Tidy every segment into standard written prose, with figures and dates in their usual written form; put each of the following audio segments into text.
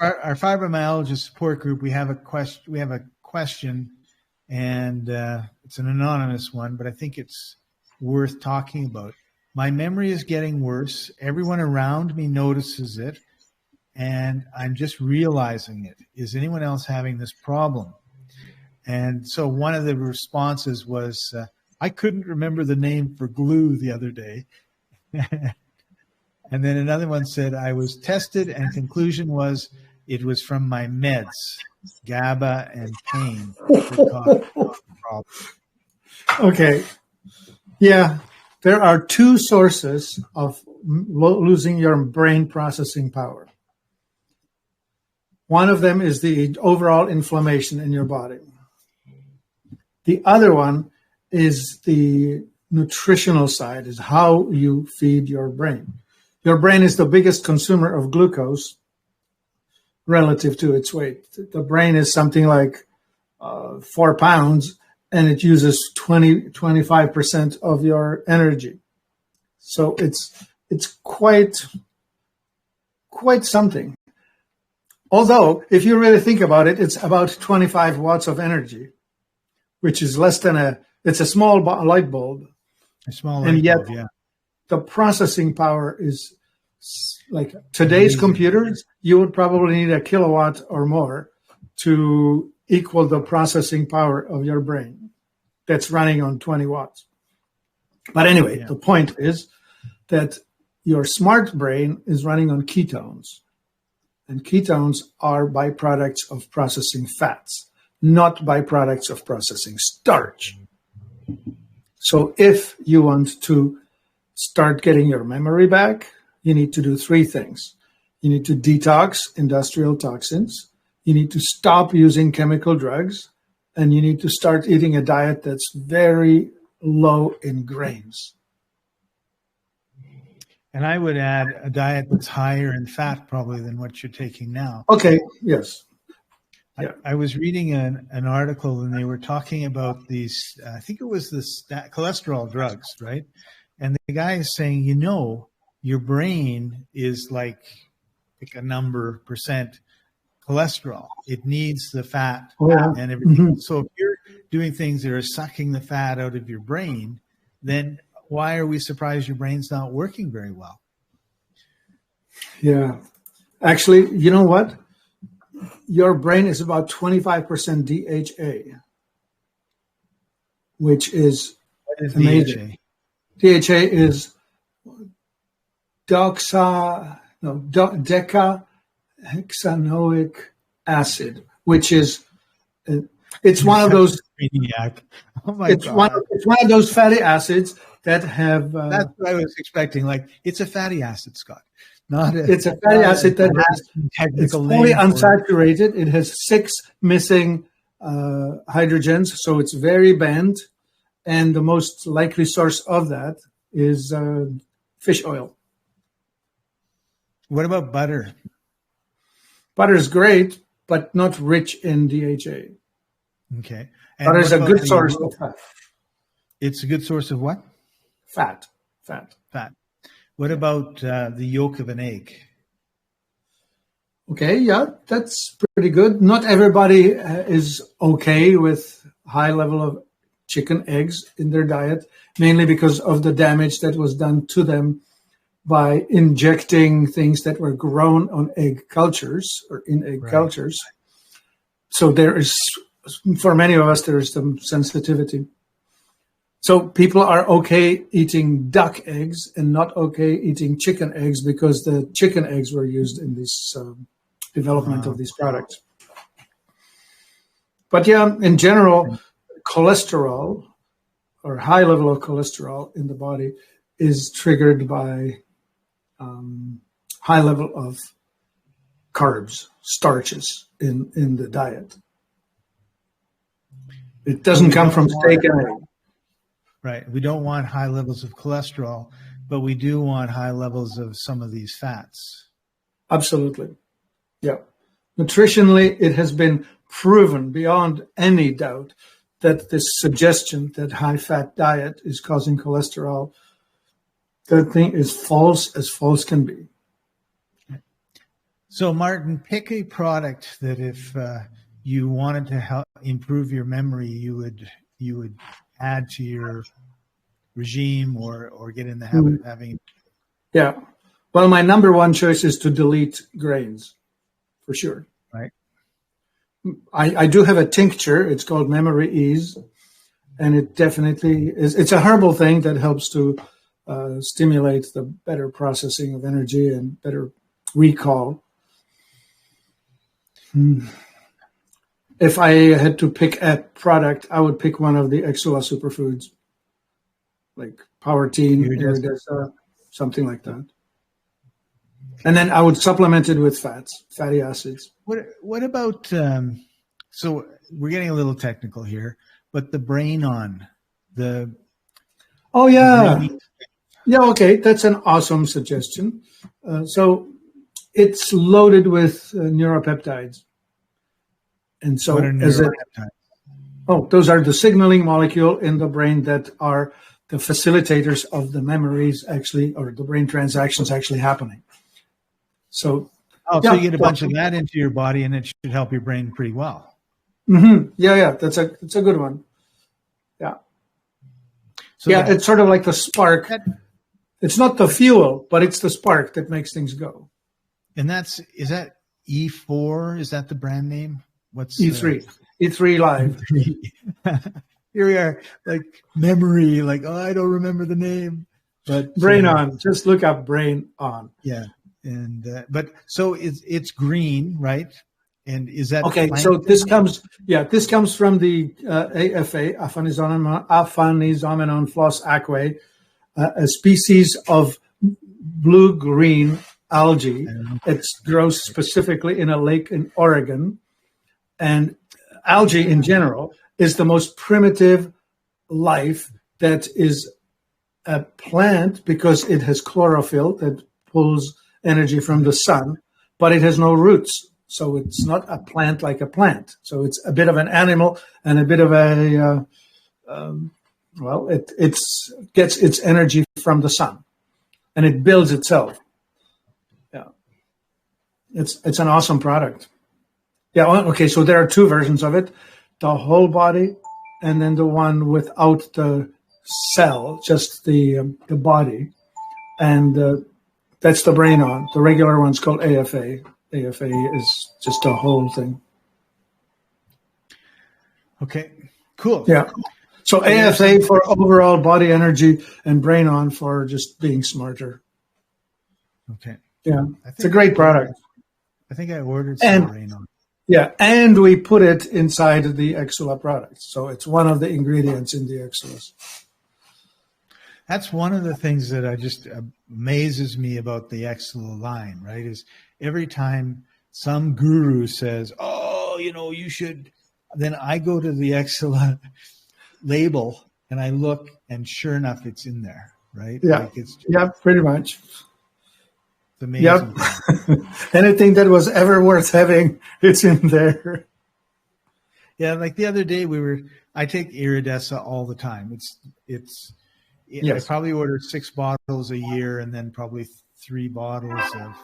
our fibromyalgia support group, we have a question, and it's an anonymous one, but I think it's worth talking about. My memory is getting worse. Everyone around me notices it, and I'm just realizing it. Is anyone else having this problem? And so one of the responses was, I couldn't remember the name for glue the other day. And then another one said, I was tested and conclusion was it was from my meds, GABA and pain. Okay. Yeah, there are two sources of losing your brain processing power. One of them is the overall inflammation in your body. The other one is the nutritional side, is how you feed your brain. Your brain is the biggest consumer of glucose relative to its weight. The brain is something like 4 pounds, and it uses 25% of your energy. So it's quite something. Although, if you really think about it, it's about 25 watts of energy, which is less than it's a small light bulb. A small light bulb, yeah. The processing power is like today's computers, you would probably need a kilowatt or more to equal the processing power of your brain that's running on 20 watts. But anyway, The point is that your smart brain is running on ketones. And ketones are byproducts of processing fats, not byproducts of processing starch. So if you want to start getting your memory back, you need to do 3 things. You need to detox industrial toxins. You need to stop using chemical drugs. And you need to start eating a diet that's very low in grains. And I would add a diet that's higher in fat probably than what you're taking now. Okay, yes. Yeah. I was reading an article and they were talking about these, I think it was the cholesterol drugs, right? And the guy is saying, your brain is like a number percent cholesterol. It needs the fat and everything. Mm-hmm. So if you're doing things that are sucking the fat out of your brain, then why are we surprised your brain's not working very well? Yeah. Actually, you know what? Your brain is about 25% DHA, which is amazing. DHA is decahexanoic acid, which is it's one of those. Oh my God. It's one of those fatty acids that have. That's what I was expecting. Like it's a fatty acid, Scott. It's a fatty acid that it's fully unsaturated. It has 6 missing hydrogens, so it's very bent. And the most likely source of that is fish oil. What about butter? Butter is great, but not rich in DHA. Okay. Butter is a good source of fat. It's a good source of what? Fat. What about the yolk of an egg? Okay, yeah, that's pretty good. Not everybody is okay with high level of chicken eggs in their diet, mainly because of the damage that was done to them by injecting things that were grown on egg cultures or in egg cultures. So there is, for many of us, there is some sensitivity. So people are okay eating duck eggs and not okay eating chicken eggs because the chicken eggs were used in this development of these products. But yeah, in general, cholesterol or high level of cholesterol in the body is triggered by high level of carbs, starches in the diet. It doesn't come from steak and egg. Right. We don't want high levels of cholesterol, but we do want high levels of some of these fats. Absolutely. Yeah. Nutritionally, it has been proven beyond any doubt that this suggestion that high-fat diet is causing cholesterol, that thing is false as false can be. So, Martin, pick a product that if you wanted to help improve your memory, you would add to your regime or get in the habit of having. Yeah. Well, my number one choice is to delete grains, for sure. Right. I do have a tincture. It's called Memory Ease, and it definitely is. It's a herbal thing that helps to stimulate the better processing of energy and better recall. If I had to pick a product, I would pick one of the Exula superfoods, like Powertine, Iridescent, something like that. And then I would supplement it with fatty acids. What about, so we're getting a little technical here, but the brain on the. Oh, yeah. Yeah, okay. That's an awesome suggestion. So it's loaded with neuropeptides. And so, what are neuropeptides? Those are the signaling molecule in the brain that are the facilitators of the memories actually, or the brain transactions actually happening. So, so you get a bunch of that into your body, and it should help your brain pretty well. Mm-hmm. Yeah, that's a good one. Yeah, so it's sort of like the spark. It's not the fuel, but it's the spark that makes things go. And is that E4? Is that the brand name? What's E3? E3 Live. Here we are, like memory, like I don't remember the name, but Brain On. Just look up Brain On. Yeah. And but so it's green, right? And is that okay? So this comes from the AFA, Aphanizomenon floss aquae, a species of blue-green algae. It grows specifically in a lake in Oregon, and algae in general is the most primitive life that is a plant because it has chlorophyll that pulls energy from the sun, but it has no roots. So it's not a plant like a plant. So it's a bit of an animal and a bit of a, it gets its energy from the sun and it builds itself. Yeah. It's an awesome product. Yeah. Okay. So there are two versions of it, the whole body and then the one without the cell, just the body. And, that's the Brain On. The regular one's called AFA. AFA is just a whole thing. Okay, cool. Yeah. So AFA for overall body energy and Brain On for just being smarter. Okay. Yeah, it's a great product. I think I ordered some Brain On. Yeah, and we put it inside the Exula products. So it's one of the ingredients in the Exulas. That's one of the things that I just amazes me about the Exula line, right? Is every time some guru says, "Oh, you should," then I go to the Exula label and I look, and sure enough, it's in there, right? Yeah, pretty much. It's amazing. Yep. Anything that was ever worth having, it's in there. Yeah, like the other day I take Iridescent all the time. I probably order 6 bottles a year, and then probably 3 bottles of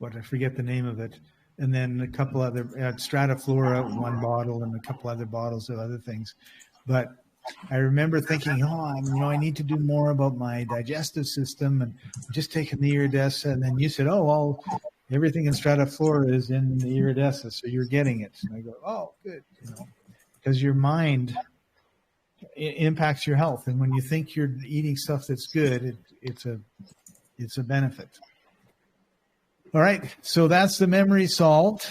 I forget the name of it, and then a couple other Strataflora, 1 bottle, and a couple other bottles of other things. But I remember thinking, I need to do more about my digestive system, and just taking the Iridescent. And then you said, everything in Strataflora is in the Iridescent, so you're getting it. And I go, oh, good, because your mind impacts your health, and when you think you're eating stuff that's good, it's a benefit. All right, so that's the memory salt.